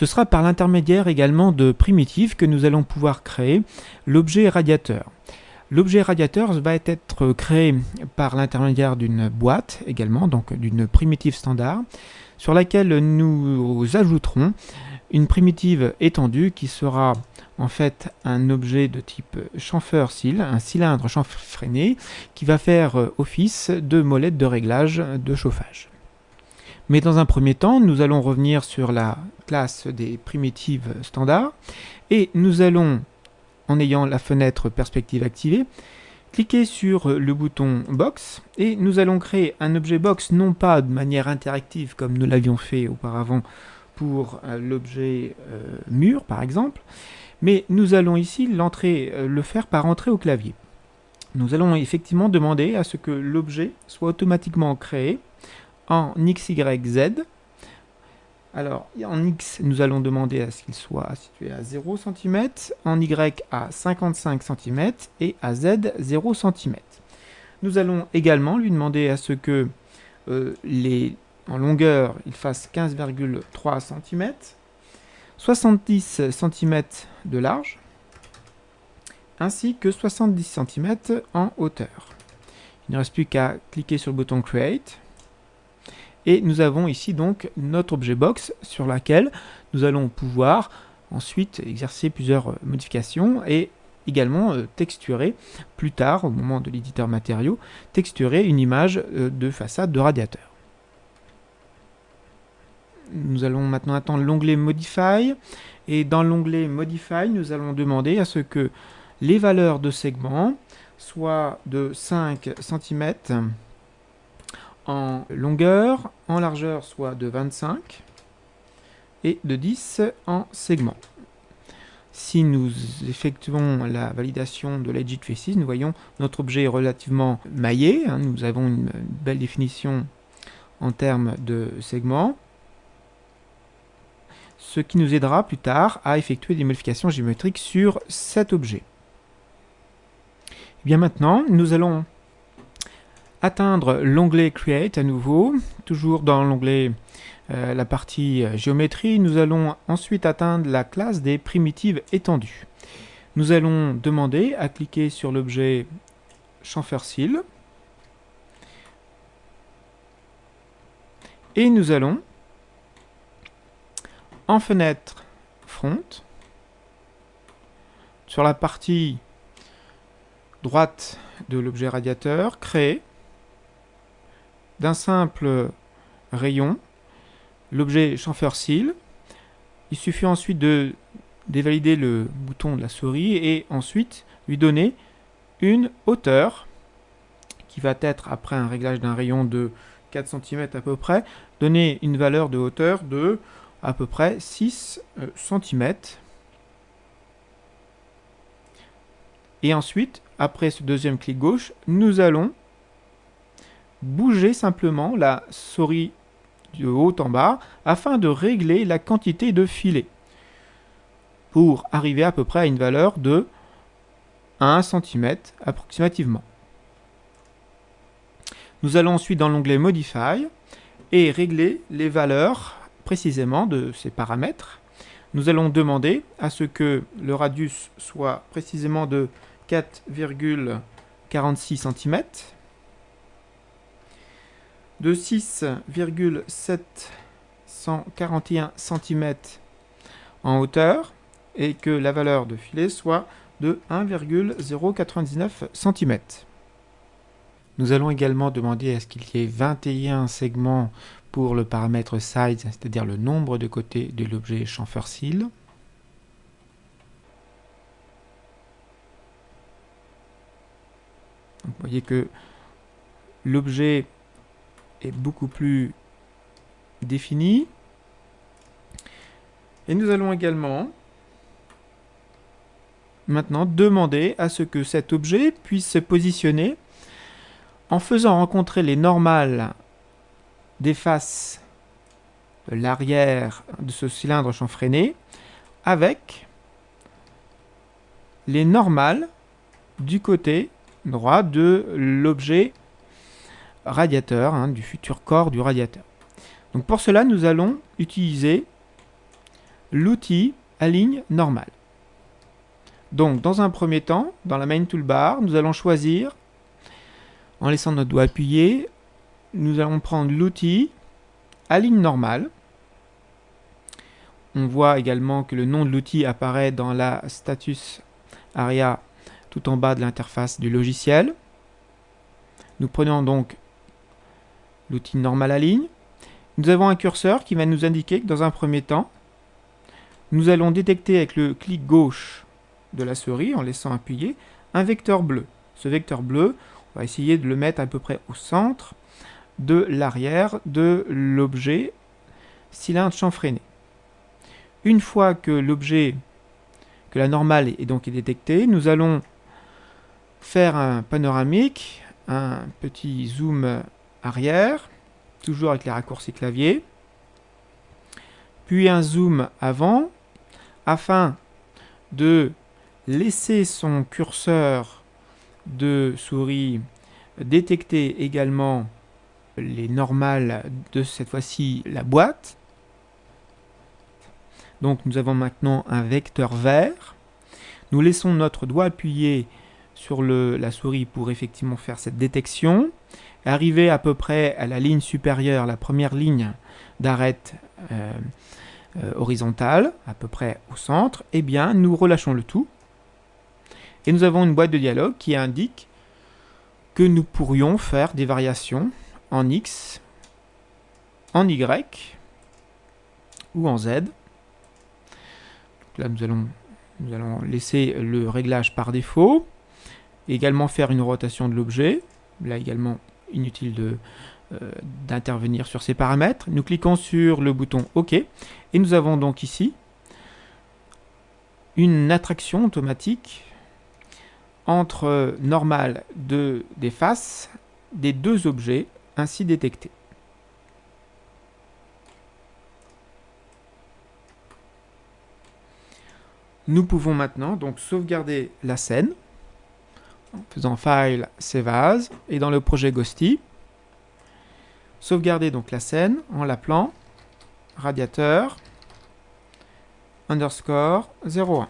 Ce sera par l'intermédiaire également de primitives que nous allons pouvoir créer l'objet radiateur. L'objet radiateur va être créé par l'intermédiaire d'une boîte également, donc d'une primitive standard, sur laquelle nous ajouterons une primitive étendue qui sera en fait un objet de type chamfer-cil, un cylindre chanfreiné qui va faire office de molette de réglage de chauffage. Mais dans un premier temps, nous allons revenir sur la classe des primitives standards et nous allons, en ayant la fenêtre perspective activée, cliquer sur le bouton Box et nous allons créer un objet Box non pas de manière interactive comme nous l'avions fait auparavant pour l'objet mur par exemple, mais nous allons ici le faire par entrée au clavier. Nous allons effectivement demander à ce que l'objet soit automatiquement créé en XYZ. Alors, en X, nous allons demander à ce qu'il soit situé à 0 cm, en Y à 55 cm et à Z 0 cm. Nous allons également lui demander à ce que en longueur, il fasse 15,3 cm, 70 cm de large, ainsi que 70 cm en hauteur. Il ne reste plus qu'à cliquer sur le bouton Create. Et nous avons ici donc notre objet box sur laquelle nous allons pouvoir ensuite exercer plusieurs modifications et également texturer plus tard, au moment de l'éditeur matériaux, texturer une image de façade de radiateur. Nous allons maintenant attendre l'onglet Modify et dans l'onglet Modify, nous allons demander à ce que les valeurs de segments soient de 5 cm en longueur, en largeur soit de 25 et de 10 en segment. Si nous effectuons la validation de l'Edge Faces, nous voyons notre objet est relativement maillé, nous avons une belle définition en termes de segments, ce qui nous aidera plus tard à effectuer des modifications géométriques sur cet objet. Et bien maintenant, nous allons atteindre l'onglet Create à nouveau, toujours dans l'onglet la partie géométrie. Nous allons ensuite atteindre la classe des primitives étendues. Nous allons demander à cliquer sur l'objet chamfer-cil et nous allons en fenêtre front, sur la partie droite de l'objet radiateur, créer d'un simple rayon l'objet chamfer-cil. Il suffit ensuite de dévalider le bouton de la souris et ensuite lui donner une hauteur qui va être, après un réglage d'un rayon de 4 cm à peu près, donner une valeur de hauteur de à peu près 6 cm. Et ensuite, après ce deuxième clic gauche, nous allons bouger simplement la souris de haut en bas afin de régler la quantité de filets pour arriver à peu près à une valeur de 1 cm approximativement. Nous allons ensuite dans l'onglet Modify et régler les valeurs précisément de ces paramètres. Nous allons demander à ce que le radius soit précisément de 4,46 cm, de 6,741 cm en hauteur et que la valeur de filet soit de 1,099 cm. Nous allons également demander à ce qu'il y ait 21 segments pour le paramètre size, c'est-à-dire le nombre de côtés de l'objet chamfer-cil. Vous voyez que l'objet est beaucoup plus défini. Et nous allons également maintenant demander à ce que cet objet puisse se positionner en faisant rencontrer les normales des faces de l'arrière de ce cylindre chanfreiné avec les normales du côté droit de l'objet radiateur, du futur corps du radiateur. Donc pour cela, nous allons utiliser l'outil aligne normal. Donc, dans un premier temps, dans la main toolbar, nous allons choisir, en laissant notre doigt appuyé, nous allons prendre l'outil aligne normal. On voit également que le nom de l'outil apparaît dans la status area tout en bas de l'interface du logiciel. Nous prenons donc l'outil normal aligne. Nous avons un curseur qui va nous indiquer que dans un premier temps, nous allons détecter avec le clic gauche de la souris, en laissant appuyer, un vecteur bleu. Ce vecteur bleu, on va essayer de le mettre à peu près au centre de l'arrière de l'objet cylindre chanfreiné. Une fois que l'objet, que la normale est donc détectée, nous allons faire un panoramique, un petit zoom arrière, toujours avec les raccourcis clavier, puis un zoom avant, afin de laisser son curseur de souris détecter également les normales de cette fois-ci la boîte. Donc nous avons maintenant un vecteur vert. Nous laissons notre doigt appuyé sur la souris pour effectivement faire cette détection. Arrivé à peu près à la ligne supérieure, la première ligne d'arête horizontale, à peu près au centre, eh bien nous relâchons le tout. Et nous avons une boîte de dialogue qui indique que nous pourrions faire des variations en X, en Y ou en Z. Donc là, nous allons laisser le réglage par défaut. Également faire une rotation de l'objet. Là également, inutile d'intervenir sur ces paramètres. Nous cliquons sur le bouton OK. Et nous avons donc ici une attraction automatique entre normal des faces des deux objets ainsi détectés. Nous pouvons maintenant donc sauvegarder la scène en faisant File, Save As, et dans le projet Ghosty, sauvegarder donc la scène en l'appelant radiateur_01.